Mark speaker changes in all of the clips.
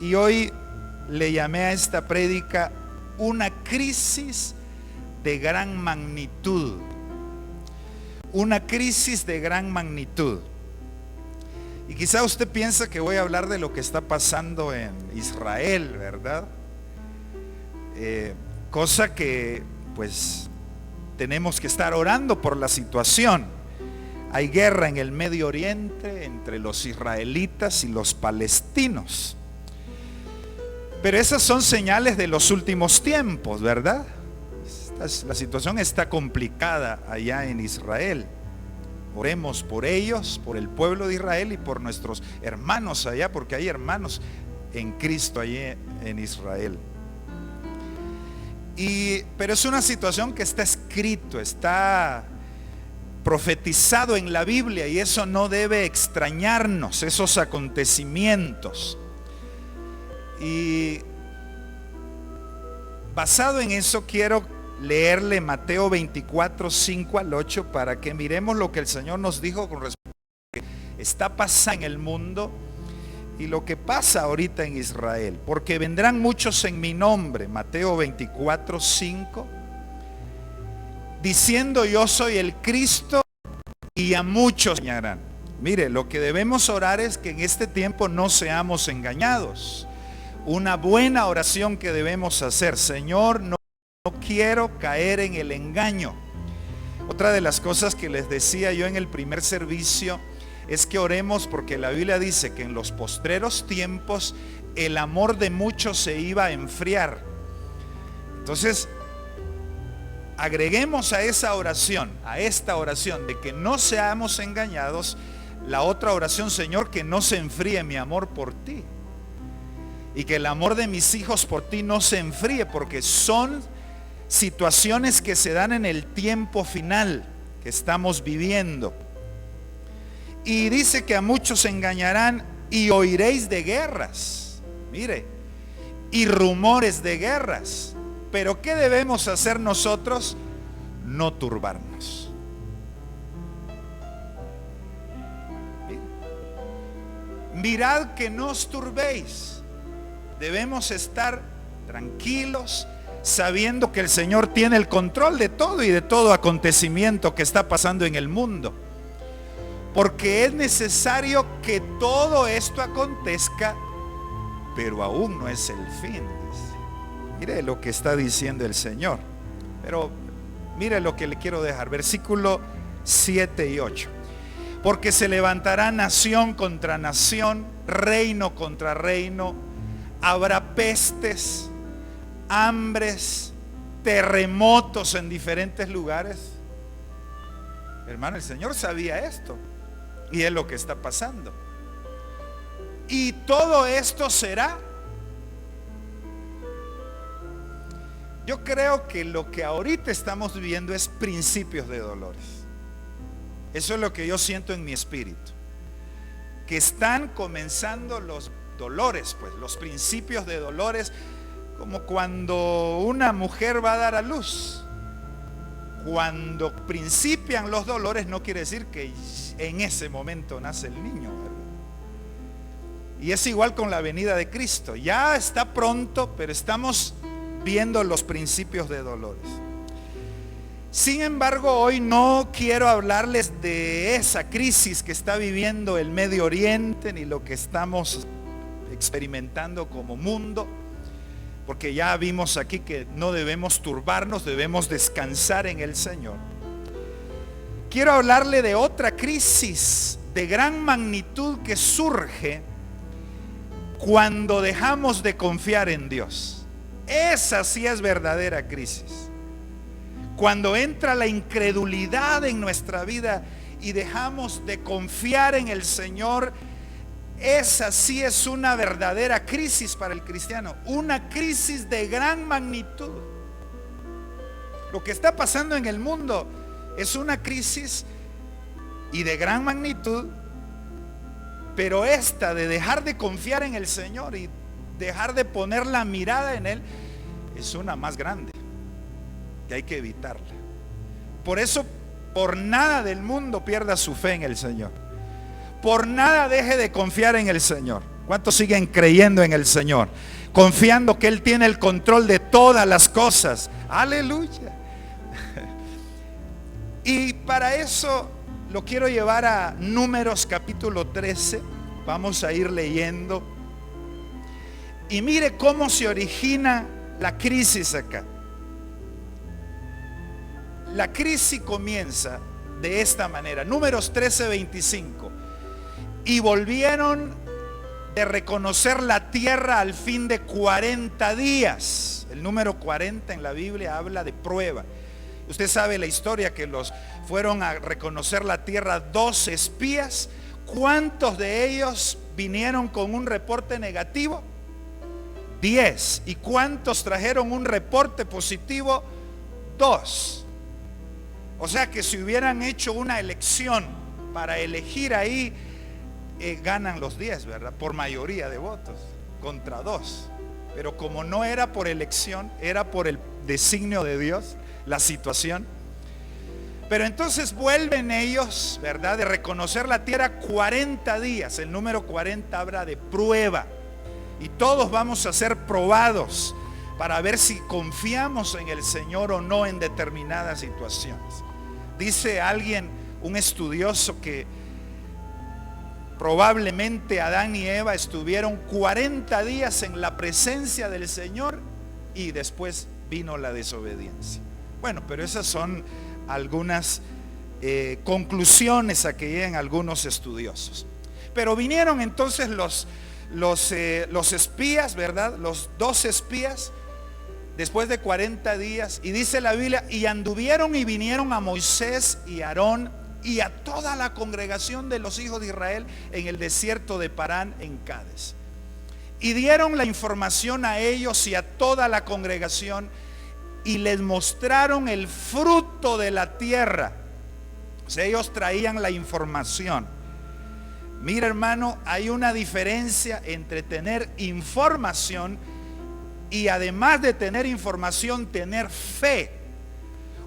Speaker 1: Y hoy le llamé a esta prédica una crisis de gran magnitud. Una crisis de gran magnitud. Y quizá usted piensa que voy a hablar de lo que está pasando en Israel, ¿verdad? Cosa que pues tenemos que estar orando por la situación. Hay guerra en el Medio Oriente entre los israelitas y los palestinos. Pero esas son señales de los últimos tiempos, ¿verdad? La situación está complicada allá en Israel. Oremos por ellos, por el pueblo de Israel y por nuestros hermanos allá, porque hay hermanos en Cristo allí en Israel. Pero es una situación que está escrito, está profetizado en la Biblia, y eso no debe extrañarnos, esos acontecimientos. Y basado en eso quiero leerle Mateo 24, 5 al 8 para que miremos lo que el Señor nos dijo con respecto a lo que está pasando en el mundo y lo que pasa ahorita en Israel. Porque vendrán muchos en mi nombre, Mateo 24, 5, diciendo yo soy el Cristo, y a muchos engañarán. Mire, lo que debemos orar es que en este tiempo no seamos engañados. Una buena oración que debemos hacer: Señor, no quiero caer en el engaño. Otra de las cosas que les decía yo en el primer servicio es que oremos, porque la Biblia dice que en los postreros tiempos el amor de muchos se iba a enfriar. Entonces, agreguemos a esa oración, a esta oración de que no seamos engañados, la otra oración: Señor, que no se enfríe mi amor por ti, y que el amor de mis hijos por ti no se enfríe, porque son situaciones que se dan en el tiempo final que estamos viviendo. Y dice que a muchos engañarán y oiréis de guerras. Mire, y rumores de guerras. Pero ¿qué debemos hacer nosotros? No turbarnos. Mirad que no os turbéis. Debemos estar tranquilos, sabiendo que el Señor tiene el control de todo y de todo acontecimiento que está pasando en el mundo. Porque es necesario que todo esto acontezca, pero aún no es el fin, dice. Mire lo que está diciendo el Señor. Pero mire lo que le quiero dejar, versículo 7 y 8. Porque se levantará nación contra nación, reino contra reino. Habrá pestes, hambres, terremotos en diferentes lugares. Hermano, el Señor sabía esto, y es lo que está pasando. Y todo esto será. Yo creo que lo que ahorita estamos viviendo es principios de dolores. Eso es lo que yo siento en mi espíritu, que están comenzando los dolores, pues los principios de dolores, como cuando una mujer va a dar a luz. Cuando principian los dolores, no quiere decir que en ese momento nace el niño, ¿verdad? Y es igual con la venida de Cristo. Ya está pronto, pero estamos viendo los principios de dolores. Sin embargo, hoy no quiero hablarles de esa crisis que está viviendo el Medio Oriente, ni lo que estamos experimentando como mundo, porque ya vimos aquí que no debemos turbarnos, debemos descansar en el Señor. Quiero hablarle de otra crisis de gran magnitud que surge cuando dejamos de confiar en Dios. Esa sí es verdadera crisis. Cuando entra la incredulidad en nuestra vida y dejamos de confiar en el Señor, esa sí es una verdadera crisis para el cristiano, una crisis de gran magnitud. Lo que está pasando en el mundo es una crisis y de gran magnitud, pero esta de dejar de confiar en el Señor y dejar de poner la mirada en Él es una más grande, que hay que evitarla. Por eso, por nada del mundo pierda su fe en el Señor. Por nada deje de confiar en el Señor. ¿Cuántos siguen creyendo en el Señor? Confiando que Él tiene el control de todas las cosas. Aleluya. Y para eso lo quiero llevar a Números capítulo 13. Vamos a ir leyendo. Y mire cómo se origina la crisis acá. La crisis comienza de esta manera. Números 13:25. Y volvieron de reconocer la tierra al fin de 40 días. El número 40 en la Biblia habla de prueba. Usted sabe la historia que los fueron a reconocer la tierra 12 espías. ¿Cuántos de ellos vinieron con un reporte negativo? 10. ¿Y cuántos trajeron un reporte positivo? 2. O sea que si hubieran hecho una elección para elegir ahí, ganan los 10, ¿verdad? Por mayoría de votos, contra 2. Pero como no era por elección, era por el designio de Dios, la situación. Pero entonces vuelven ellos, ¿verdad? De reconocer la tierra 40 días. El número 40 habla de prueba. Y todos vamos a ser probados para ver si confiamos en el Señor o no en determinadas situaciones. Dice alguien, un estudioso, que probablemente Adán y Eva estuvieron 40 días en la presencia del Señor y después vino la desobediencia. Bueno, pero esas son algunas conclusiones a que llegan algunos estudiosos. Pero vinieron entonces los espías, ¿verdad? Los 12 espías, después de 40 días, y dice la Biblia, y anduvieron y vinieron a Moisés y Aarón y a toda la congregación de los hijos de Israel en el desierto de Parán en Cades. Y dieron la información a ellos y a toda la congregación y les mostraron el fruto de la tierra. O sea, ellos traían la información. Mira, hermano, hay una diferencia entre tener información y, además de tener información, tener fe.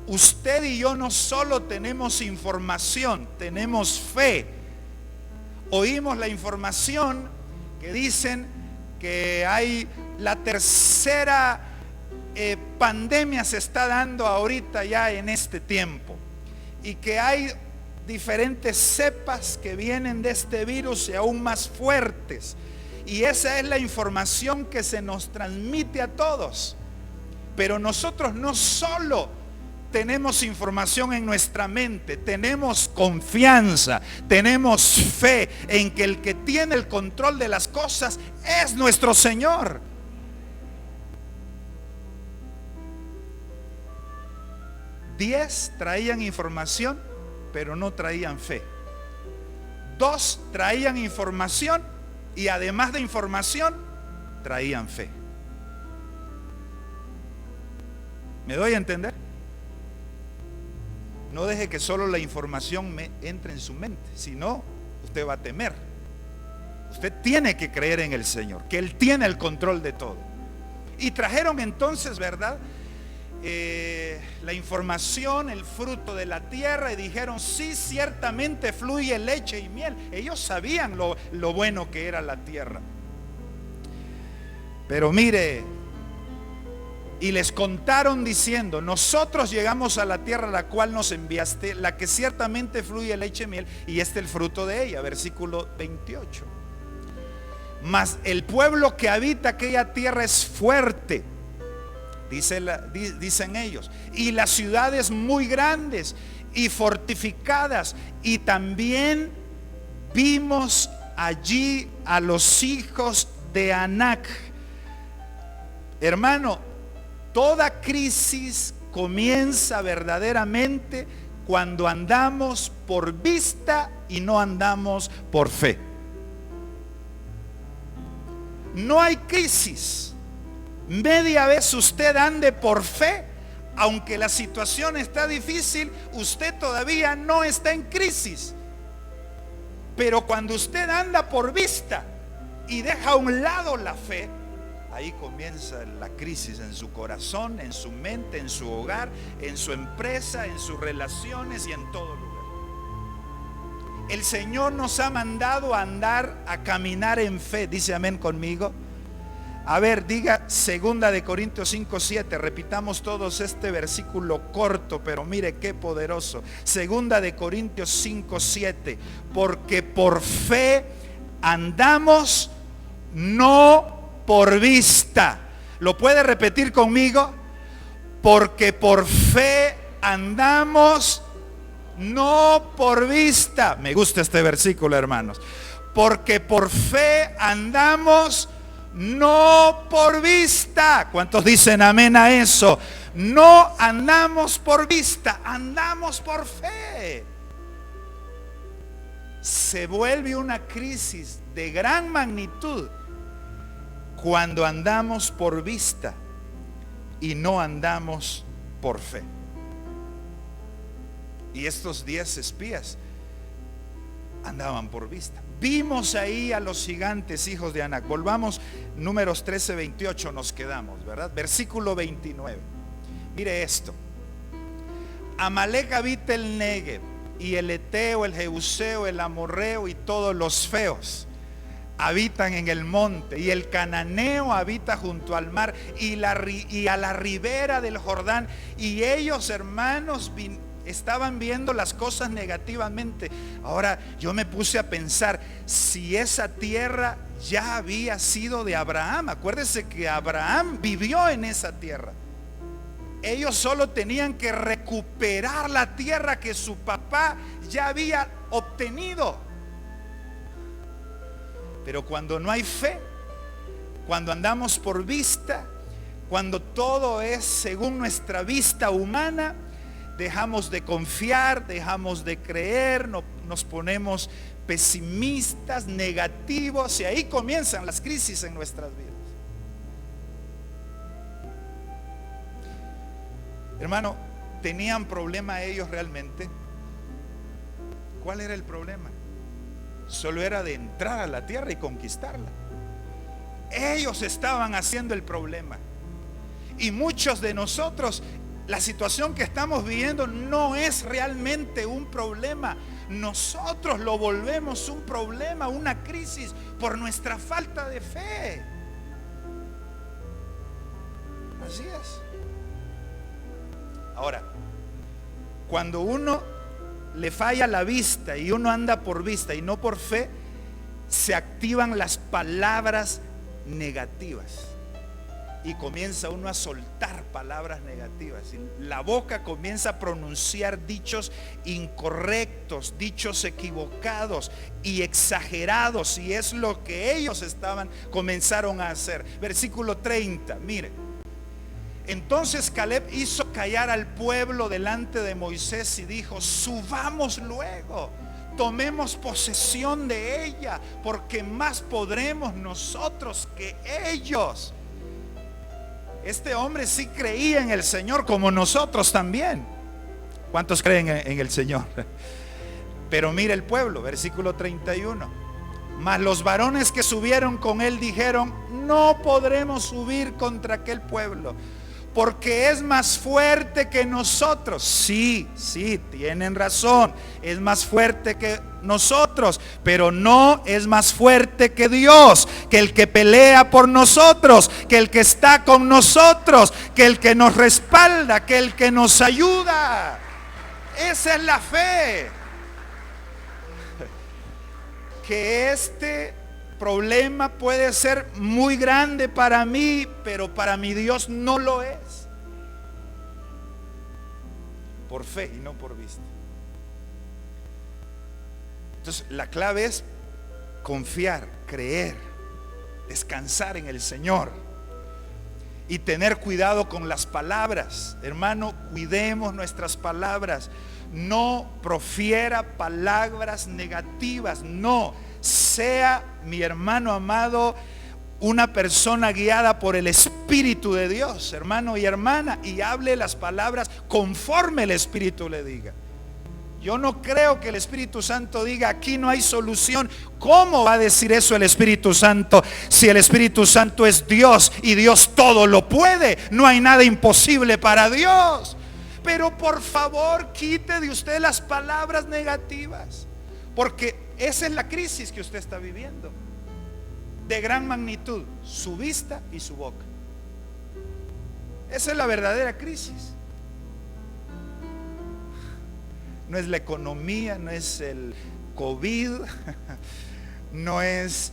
Speaker 1: Usted y yo no solo tenemos información, tenemos fe. Oímos la información que dicen que hay la tercera pandemia se está dando ahorita ya en este tiempo, y que hay diferentes cepas que vienen de este virus y aún más fuertes, y esa es la información que se nos transmite a todos. Pero nosotros no solo tenemos información en nuestra mente, tenemos confianza, tenemos fe en que el que tiene el control de las cosas es nuestro Señor. Diez traían información, pero no traían fe. 2 traían información y, además de información, traían fe. ¿Me doy a entender? No deje que solo la información entre en su mente, si no, usted va a temer. Usted tiene que creer en el Señor, que Él tiene el control de todo. Y trajeron entonces, ¿verdad?, la información, el fruto de la tierra, y dijeron, sí, ciertamente fluye leche y miel. Ellos sabían lo bueno que era la tierra. Pero mire, y les contaron diciendo, nosotros llegamos a la tierra a la cual nos enviaste, la que ciertamente fluye leche y miel, y este es el fruto de ella. Versículo 28. Mas el pueblo que habita aquella tierra es fuerte, dicen ellos, y las ciudades muy grandes y fortificadas, y también vimos allí a los hijos de Anac. Hermano, toda crisis comienza verdaderamente cuando andamos por vista y no andamos por fe. No hay crisis media vez usted ande por fe, aunque la situación está difícil, usted todavía no está en crisis. Pero cuando usted anda por vista y deja a un lado la fe, ahí comienza la crisis en su corazón, en su mente, en su hogar, en su empresa, en sus relaciones y en todo lugar. El Señor nos ha mandado a andar, a caminar en fe. Dice amén conmigo. A ver, diga 2 Corintios 5:7. Repitamos todos este versículo corto, pero mire qué poderoso. 2 Corintios 5:7. Porque por fe andamos, no por vista. ¿Lo puede repetir conmigo? Porque por fe andamos, no por vista. Me gusta este versículo, hermanos. Porque por fe andamos, no por vista. ¿Cuántos dicen amén a eso? No andamos por vista, andamos por fe. Se vuelve una crisis de gran magnitud cuando andamos por vista y no andamos por fe. Y estos 10 espías andaban por vista. Vimos ahí a los gigantes, hijos de Anac. Volvamos, Números 13:28 nos quedamos, ¿verdad? Versículo 29. Mire esto. Amalek habita el Negev, y el Eteo, el Jebuseo, el Amorreo y todos los feos habitan en el monte, y el cananeo habita junto al mar y a la ribera del Jordán. Y ellos, hermanos, estaban viendo las cosas negativamente. Ahora yo me puse a pensar, si esa tierra ya había sido de Abraham. Acuérdese que Abraham vivió en esa tierra. Ellos solo tenían que recuperar la tierra que su papá ya había obtenido. Pero cuando no hay fe, cuando andamos por vista, cuando todo es según nuestra vista humana, dejamos de confiar, dejamos de creer, nos ponemos pesimistas, negativos, y ahí comienzan las crisis en nuestras vidas. Hermano, ¿tenían problema ellos realmente? ¿Cuál era el problema? Solo era de entrar a la tierra y conquistarla. Ellos estaban haciendo el problema. Y muchos de nosotros, la situación que estamos viviendo no es realmente un problema. Nosotros lo volvemos un problema, una crisis, por nuestra falta de fe. Así es. Ahora, cuando uno le falla la vista y uno anda por vista y no por fe, se activan las palabras negativas. Y comienza uno a soltar palabras negativas. Y la boca comienza a pronunciar dichos incorrectos, dichos equivocados y exagerados. Y es lo que ellos comenzaron a hacer. Versículo 30, mire. Entonces Caleb hizo callar al pueblo delante de Moisés y dijo: subamos luego, tomemos posesión de ella, porque más podremos nosotros que ellos. Este hombre sí creía en el Señor, como nosotros también. ¿Cuántos creen en el Señor? Pero mire el pueblo, versículo 31. Mas los varones que subieron con él dijeron: no podremos subir contra aquel pueblo, porque es más fuerte que nosotros. Sí, tienen razón, es más fuerte que nosotros, pero no es más fuerte que Dios, que el que pelea por nosotros, que el que está con nosotros, que el que nos respalda, que el que nos ayuda. Esa es la fe. Que este problema puede ser muy grande para mí, pero para mi Dios no lo es. Por fe y no por vista. Entonces la clave es confiar, creer, descansar en el Señor y tener cuidado con las palabras. Hermano, cuidemos nuestras palabras. No profiera palabras negativas. No, sea, mi hermano amado, una persona guiada por el Espíritu de Dios, hermano y hermana, y hable las palabras conforme el Espíritu le diga. Yo no creo que el Espíritu Santo diga: aquí no hay solución. ¿Cómo va a decir eso el Espíritu Santo? Si el Espíritu Santo es Dios y Dios todo lo puede, no hay nada imposible para Dios. Pero por favor, quite de usted las palabras negativas. Porque esa es la crisis que usted está viviendo, de gran magnitud, su vista y su boca. Esa es la verdadera crisis. No es la economía, no es el COVID, no es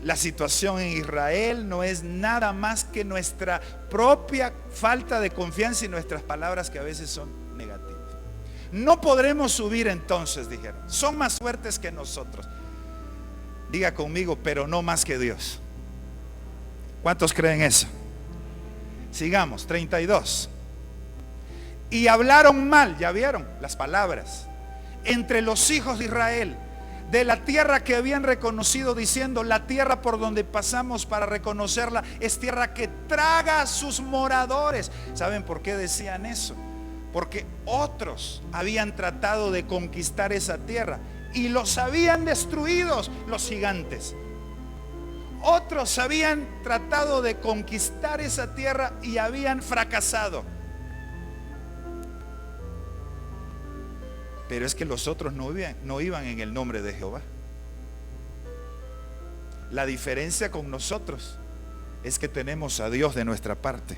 Speaker 1: la situación en Israel, no es nada más que nuestra propia falta de confianza y nuestras palabras que a veces son negativas. No podremos subir entonces, dijeron. Son más fuertes que nosotros. Diga conmigo, pero no más que Dios. ¿Cuántos creen eso? Sigamos, 32. Y hablaron mal, ya vieron las palabras, entre los hijos de Israel, de la tierra que habían reconocido, diciendo: la tierra por donde pasamos para reconocerla es tierra que traga a sus moradores. ¿Saben por qué decían eso? Porque otros habían tratado de conquistar esa tierra y los habían destruido los gigantes. Otros habían tratado de conquistar esa tierra y habían fracasado. Pero es que los otros no iban en el nombre de Jehová. La diferencia con nosotros es que tenemos a Dios de nuestra parte.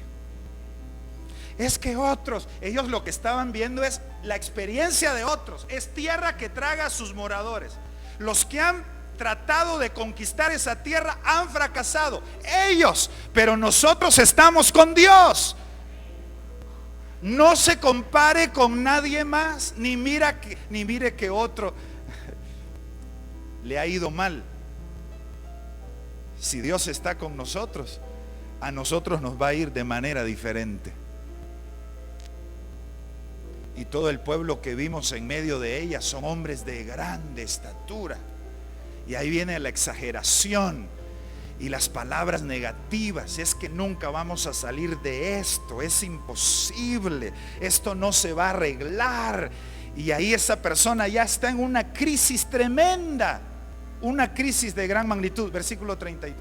Speaker 1: Es que otros, ellos lo que estaban viendo es la experiencia de otros. Es tierra que traga a sus moradores. Los que han tratado de conquistar esa tierra han fracasado. Ellos, pero nosotros estamos con Dios. No se compare con nadie más, ni mire que otro le ha ido mal. Si Dios está con nosotros, a nosotros nos va a ir de manera diferente. Y todo el pueblo que vimos en medio de ella son hombres de grande estatura. Y ahí viene la exageración y las palabras negativas. Es que nunca vamos a salir de esto, es imposible, esto no se va a arreglar. Y ahí esa persona ya está en una crisis tremenda, una crisis de gran magnitud. Versículo 33.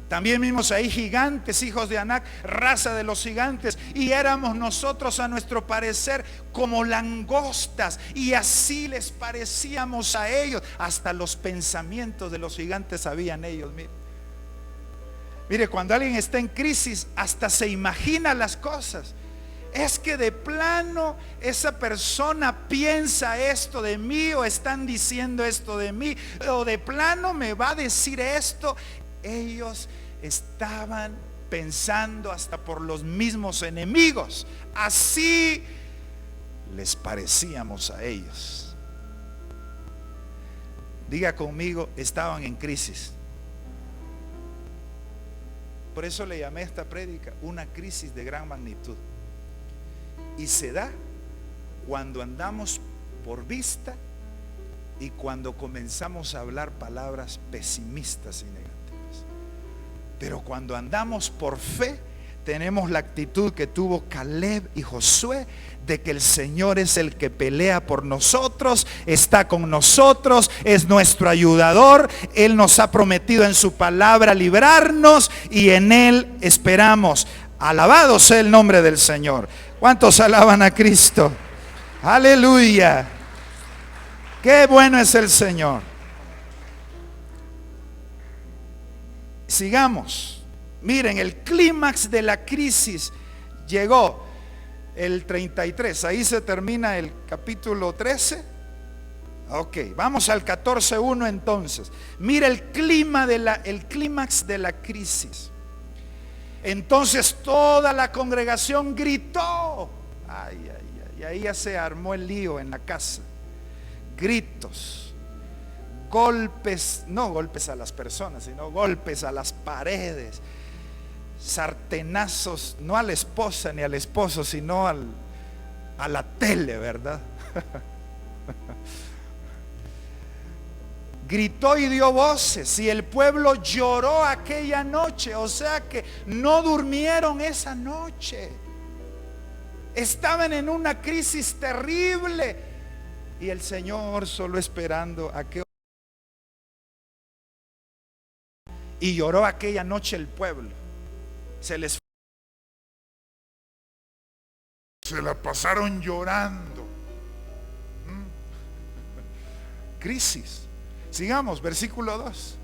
Speaker 1: También vimos ahí gigantes, hijos de Anac, raza de los gigantes, y éramos nosotros a nuestro parecer como langostas, y así les parecíamos a ellos. Hasta los pensamientos de los gigantes sabían ellos. Mire, cuando alguien está en crisis, hasta se imagina las cosas. Es que de plano esa persona piensa esto de mí, o están diciendo esto de mí, o de plano me va a decir esto. Ellos estaban pensando hasta por los mismos enemigos. Así les parecíamos a ellos. Diga conmigo, estaban en crisis. Por eso le llamé a esta prédica una crisis de gran magnitud. Y se da cuando andamos por vista y cuando comenzamos a hablar palabras pesimistas y negativas. Pero cuando andamos por fe, tenemos la actitud que tuvo Caleb y Josué, de que el Señor es el que pelea por nosotros, está con nosotros, es nuestro ayudador. Él nos ha prometido en su palabra librarnos y en Él esperamos. Alabado sea el nombre del Señor. ¿Cuántos alaban a Cristo? Aleluya. Qué bueno es el Señor. Sigamos. Miren, el clímax de la crisis llegó el 33. Ahí se termina el capítulo 13. Ok, vamos al 14:1 entonces. Mira el clímax de la crisis. Entonces toda la congregación gritó. Y ahí ya se armó el lío en la casa. Gritos. Golpes, no golpes a las personas, sino golpes a las paredes, sartenazos, no a la esposa ni al esposo, sino a la tele, ¿verdad? Gritó y dio voces, y el pueblo lloró aquella noche. O sea que no durmieron esa noche. Estaban en una crisis terrible, y el Señor solo esperando a que. Y lloró aquella noche el pueblo. Se la pasaron llorando. crisis. Sigamos, versículo 2.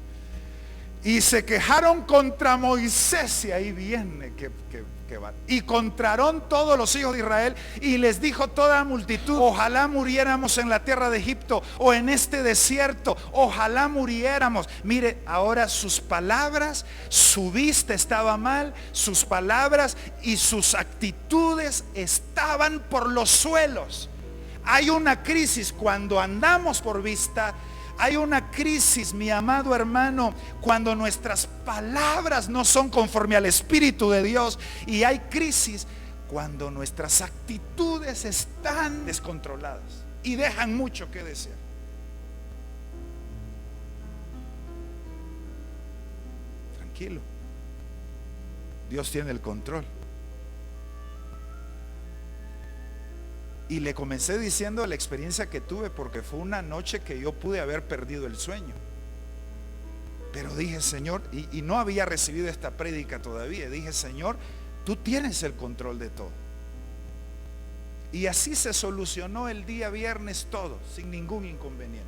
Speaker 1: Y se quejaron contra Moisés, y ahí viene que va. Y contra Aarón todos los hijos de Israel, y les dijo toda la multitud: ojalá muriéramos en la tierra de Egipto o en este desierto, ojalá muriéramos. Mire, ahora sus palabras, su vista estaba mal, sus palabras y sus actitudes estaban por los suelos. Hay una crisis cuando andamos por vista. Hay una crisis, mi amado hermano, cuando nuestras palabras no son conforme al Espíritu de Dios. Y hay crisis cuando nuestras actitudes están descontroladas y dejan mucho que desear. Tranquilo, Dios tiene el control. Y le comencé diciendo la experiencia que tuve, porque fue una noche que yo pude haber perdido el sueño. Pero dije, Señor, y no había recibido esta prédica todavía. Dije, Señor, tú tienes el control de todo. Y así se solucionó el día viernes todo, sin ningún inconveniente.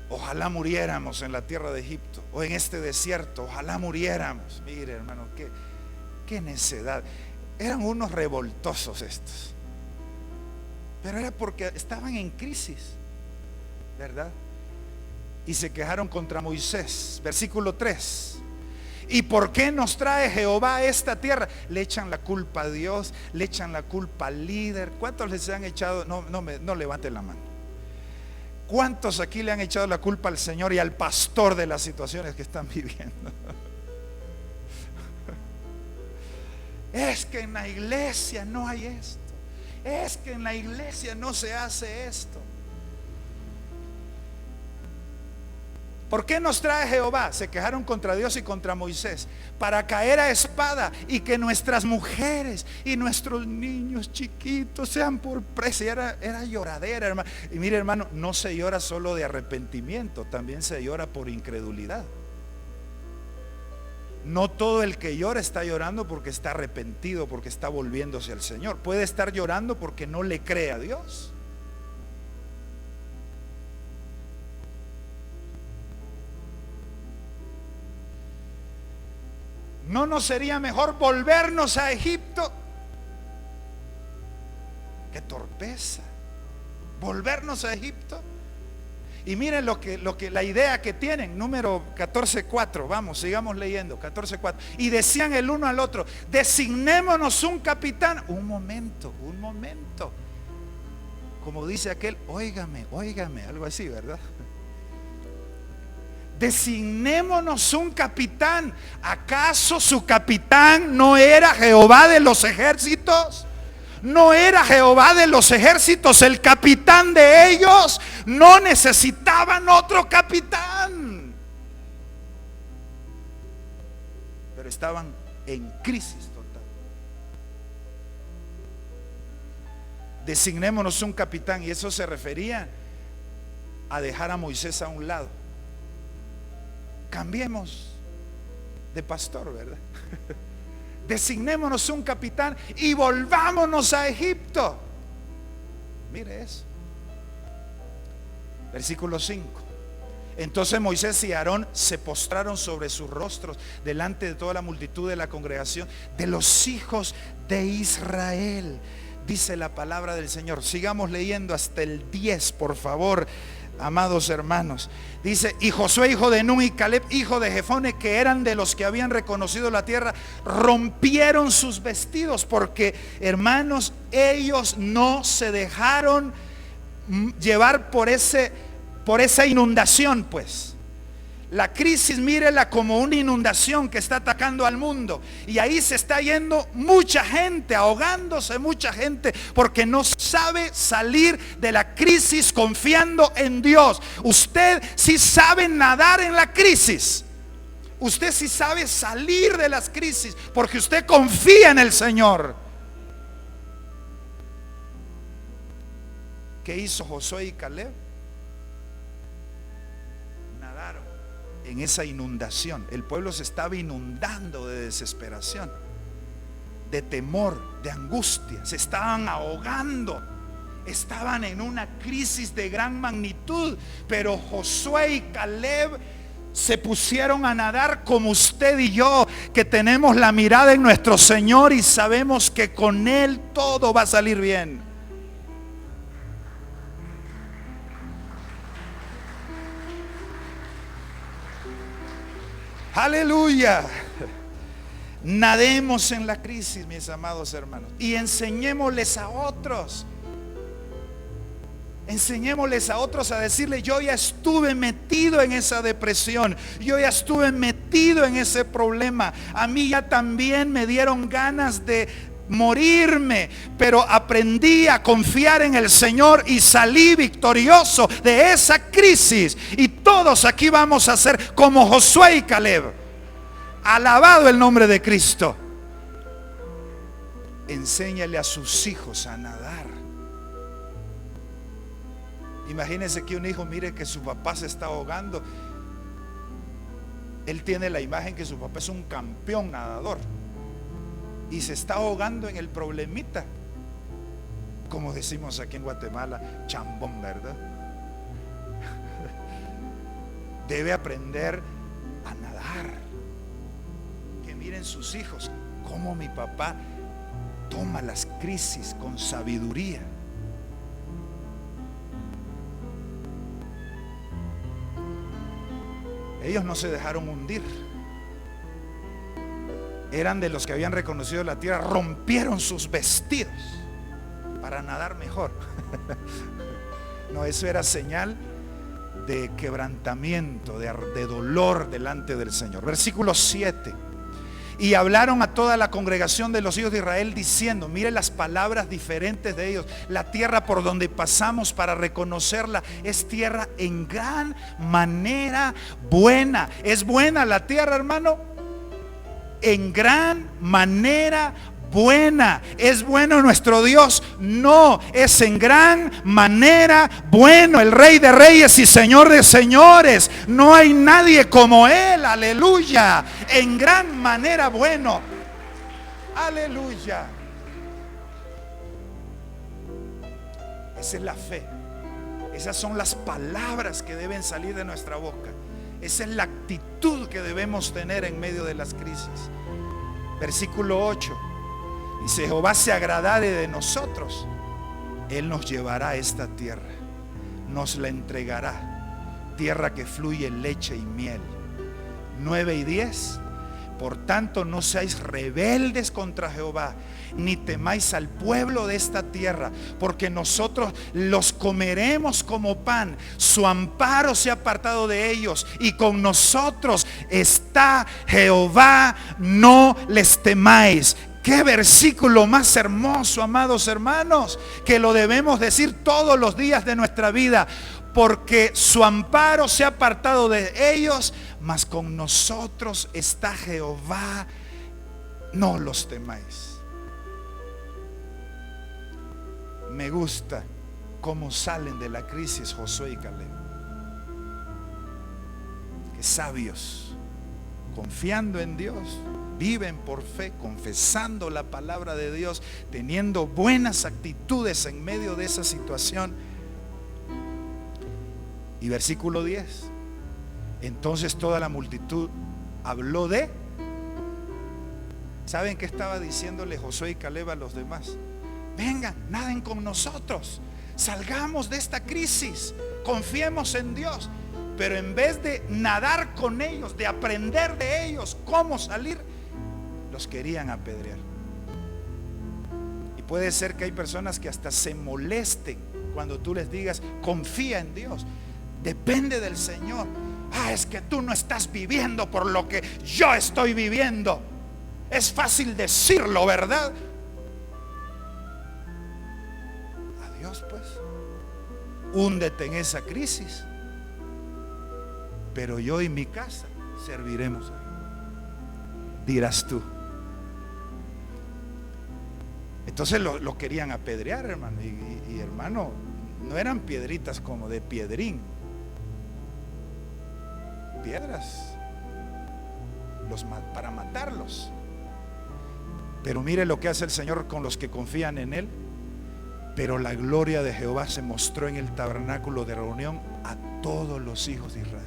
Speaker 1: Ojalá muriéramos en la tierra de Egipto o en este desierto, ojalá muriéramos. Mire, hermano, qué necedad. Eran unos revoltosos estos, pero era porque estaban en crisis, ¿verdad? Y se quejaron contra Moisés. Versículo 3. ¿Y por qué nos trae Jehová a esta tierra? Le echan la culpa a Dios, le echan la culpa al líder. ¿Cuántos les han echado? No levanten la mano. ¿Cuántos aquí le han echado la culpa al Señor y al pastor de las situaciones que están viviendo? Es que en la iglesia no hay esto. Es que en la iglesia no se hace esto. ¿Por qué nos trae Jehová? Se quejaron contra Dios y contra Moisés, para caer a espada y que nuestras mujeres y nuestros niños chiquitos sean por presa. Era lloradera, hermano. Y mire, hermano, no se llora solo de arrepentimiento, también se llora por incredulidad. No todo el que llora está llorando porque está arrepentido, porque está volviéndose al Señor. Puede estar llorando porque no le cree a Dios. ¿No nos sería mejor volvernos a Egipto? ¡Qué torpeza! Volvernos a Egipto. Y miren lo que la idea que tienen, número 14:4, vamos, sigamos leyendo, 14:4. Y decían el uno al otro: designémonos un capitán. Un momento. Como dice aquel, óigame, algo así, ¿verdad? Designémonos un capitán. ¿Acaso su capitán no era Jehová de los ejércitos? ¿No era Jehová de los ejércitos el capitán de ellos? No necesitaban otro capitán. Pero estaban en crisis total. Designémonos un capitán. Y eso se refería a dejar a Moisés a un lado. Cambiemos de pastor, ¿verdad? Designémonos un capitán y volvámonos a Egipto. Mire eso. Versículo 5. Entonces Moisés y Aarón se postraron sobre sus rostros delante de toda la multitud de la congregación de los hijos de Israel. Dice la palabra del Señor. Sigamos leyendo hasta el 10, por favor, amados hermanos. Dice: y Josué hijo de Nun y Caleb hijo de Jefone, que eran de los que habían reconocido la tierra, rompieron sus vestidos, porque, hermanos, ellos no se dejaron llevar por esa inundación. Pues la crisis, mírela como una inundación que está atacando al mundo, y ahí se está yendo mucha gente, ahogándose mucha gente, porque no sabe salir de la crisis confiando en Dios. Usted sí sabe nadar en la crisis, usted sí sabe salir de las crisis, porque usted confía en el Señor. ¿Qué hizo Josué y Caleb? En esa inundación. El pueblo se estaba inundando de desesperación, de temor, de angustia. Se estaban ahogando. estaban en una crisis de gran magnitud, pero Josué y Caleb se pusieron a nadar como usted y yo, que tenemos la mirada en nuestro Señor y sabemos que con Él todo va a salir bien. Aleluya. Nademos en la crisis, mis amados hermanos, y enseñémosles a otros. Enseñémosles a otros a decirle: yo ya estuve metido en esa depresión, yo ya estuve metido en ese problema, a mí ya también me dieron ganas de morirme, pero aprendí a confiar en el Señor y salí victorioso de esa crisis. Y todos aquí vamos a ser como Josué y Caleb. Alabado el nombre de Cristo. Enséñale a sus hijos a nadar. Imagínense que un hijo mire que su papá se está ahogando. Él tiene la imagen que su papá es un campeón nadador y se está ahogando en el problemita, como decimos aquí en Guatemala, chambón, ¿verdad? Debe aprender a nadar. Que miren sus hijos cómo mi papá toma las crisis con sabiduría. Ellos no se dejaron hundir. Eran de los que habían reconocido la tierra. Rompieron sus vestidos para nadar mejor. No, eso era señal de quebrantamiento, de dolor delante del Señor. Versículo 7. Y hablaron a toda la congregación de los hijos de Israel diciendo, mire las palabras diferentes de ellos: la tierra por donde pasamos para reconocerla es tierra en gran manera buena. ¿Es buena la tierra, hermano? En gran manera buena. ¿Es bueno nuestro Dios? No, es en gran manera bueno. El Rey de Reyes y Señor de Señores. No hay nadie como Él. Aleluya. En gran manera bueno. Aleluya. Esa es la fe. Esas son las palabras que deben salir de nuestra boca. Esa es la actitud que debemos tener en medio de las crisis. Versículo 8. Y si Jehová se agradare de nosotros, Él nos llevará a esta tierra, nos la entregará, tierra que fluye leche y miel. 9 y 10. Por tanto, no seáis rebeldes contra Jehová, ni temáis al pueblo de esta tierra, porque nosotros los comeremos como pan. Su amparo se ha apartado de ellos, y con nosotros está Jehová, no les temáis. Qué versículo más hermoso, amados hermanos, que lo debemos decir todos los días de nuestra vida. Porque su amparo se ha apartado de ellos, mas con nosotros está Jehová, no los temáis. Me gusta cómo salen de la crisis Josué y Caleb. Qué sabios, confiando en Dios. Viven por fe, confesando la palabra de Dios, teniendo buenas actitudes en medio de esa situación. Y versículo 10. Entonces toda la multitud habló de... ¿Saben qué estaba diciéndole Josué y Caleb a los demás? Vengan, naden con nosotros, salgamos de esta crisis, confiemos en Dios. Pero en vez de nadar con ellos, de aprender de ellos cómo salir, los querían apedrear. Y puede ser que hay personas que hasta se molesten cuando tú les digas: confía en Dios, depende del Señor. Es que tú no estás viviendo por lo que yo estoy viviendo. Es fácil decirlo, ¿verdad? Adiós pues, húndete en esa crisis, pero yo y mi casa serviremos a Dios, dirás tú. Entonces lo querían apedrear, hermano. Y hermano, no eran piedritas como de piedrín, piedras para matarlos. Pero mire lo que hace el Señor con los que confían en Él. Pero la gloria de Jehová se mostró en el tabernáculo de reunión a todos los hijos de Israel.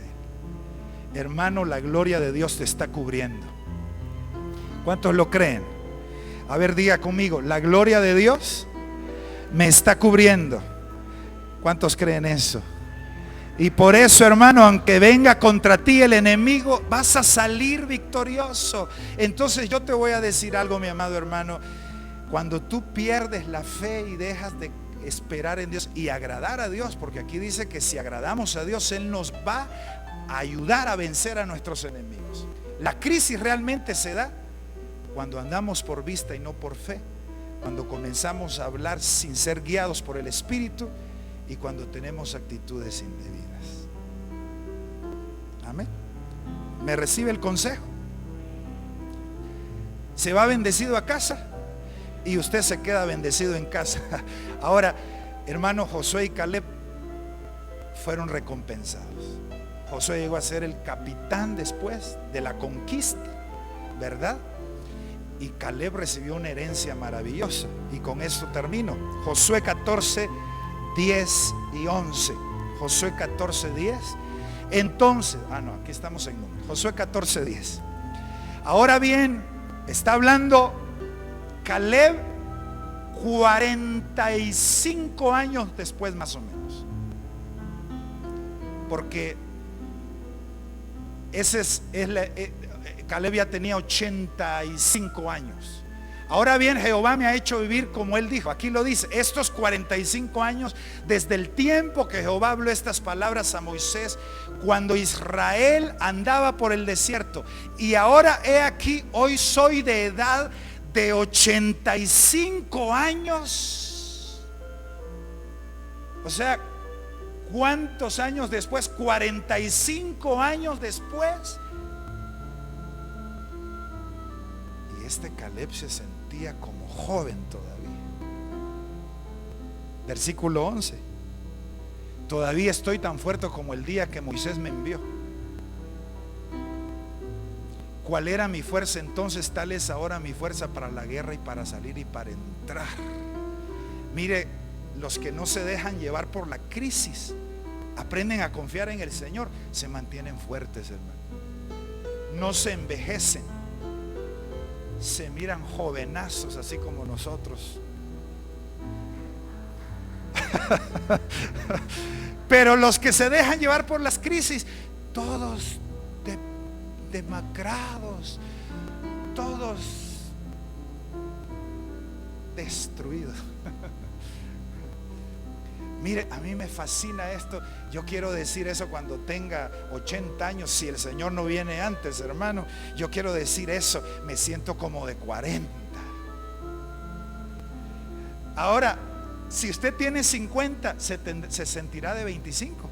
Speaker 1: Hermano, la gloria de Dios te está cubriendo. ¿Cuántos lo creen? A ver, diga conmigo, la gloria de Dios me está cubriendo. ¿Cuántos creen eso? Y por eso, hermano, aunque venga contra ti el enemigo, vas a salir victorioso. Entonces yo te voy a decir algo, mi amado hermano. Cuando tú pierdes la fe y dejas de esperar en Dios y agradar a Dios, porque aquí dice que si agradamos a Dios, Él nos va a ayudar a vencer a nuestros enemigos. La crisis realmente se da cuando andamos por vista y no por fe, cuando comenzamos a hablar sin ser guiados por el Espíritu y cuando tenemos actitudes indebidas. Amén. ¿Me recibe el consejo? ¿Se va bendecido a casa? Y usted se queda bendecido en casa. Ahora, hermano, Josué y Caleb fueron recompensados. Josué llegó a ser el capitán después de la conquista, ¿verdad? Y Caleb recibió una herencia maravillosa. Y con esto termino. Josué 14, 10 y 11. Josué 14, 10. Entonces, aquí estamos en número. Josué 14, 10. Ahora bien, está hablando Caleb 45 años después, más o menos. Porque Caleb ya tenía 85 años. Ahora bien, Jehová me ha hecho vivir como él dijo. Aquí lo dice, estos 45 años desde el tiempo que Jehová habló estas palabras a Moisés, cuando Israel andaba por el desierto. Y ahora he aquí, hoy soy de edad de 85 años. O sea, ¿cuántos años después? 45 años después. Y este Caleb se sentía como joven todavía. Versículo 11. Todavía estoy tan fuerte como el día que Moisés me envió. ¿Cuál era mi fuerza entonces? Tal es ahora mi fuerza para la guerra y para salir y para entrar. Mire, los que no se dejan llevar por la crisis, aprenden a confiar en el Señor, se mantienen fuertes, hermano. No se envejecen, se miran jovenazos así como nosotros. Pero los que se dejan llevar por las crisis, todos demacrados, todos destruidos. Mire, a mí me fascina esto. Yo quiero decir eso cuando tenga 80 años, si el Señor no viene antes, hermano. Yo quiero decir eso. Me siento como de 40. Ahora, si usted tiene 50, se sentirá de 25.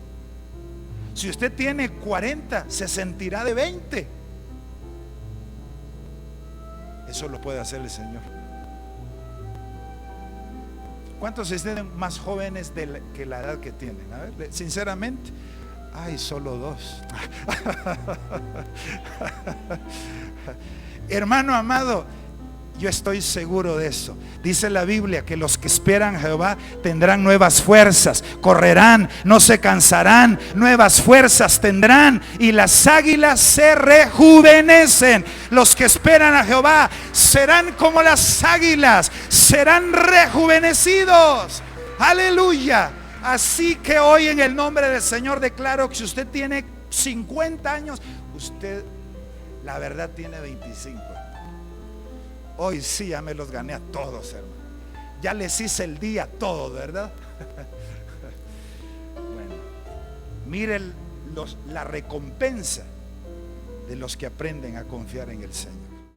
Speaker 1: Si usted tiene 40, se sentirá de 20. Eso lo puede hacer el Señor. ¿Cuántos estén más jóvenes que la edad que tienen? A ver, sinceramente, solo 2. Hermano amado, yo estoy seguro de eso. Dice la Biblia que los que esperan a Jehová tendrán nuevas fuerzas, correrán, no se cansarán, nuevas fuerzas tendrán y las águilas se rejuvenecen. Los que esperan a Jehová serán como las águilas, serán rejuvenecidos. Aleluya. Así que hoy en el nombre del Señor declaro que si usted tiene 50 años, usted la verdad tiene 25. Hoy sí ya me los gané a todos, hermano. Ya les hice el día a todos, ¿verdad? Bueno, miren la recompensa de los que aprenden a confiar en el Señor.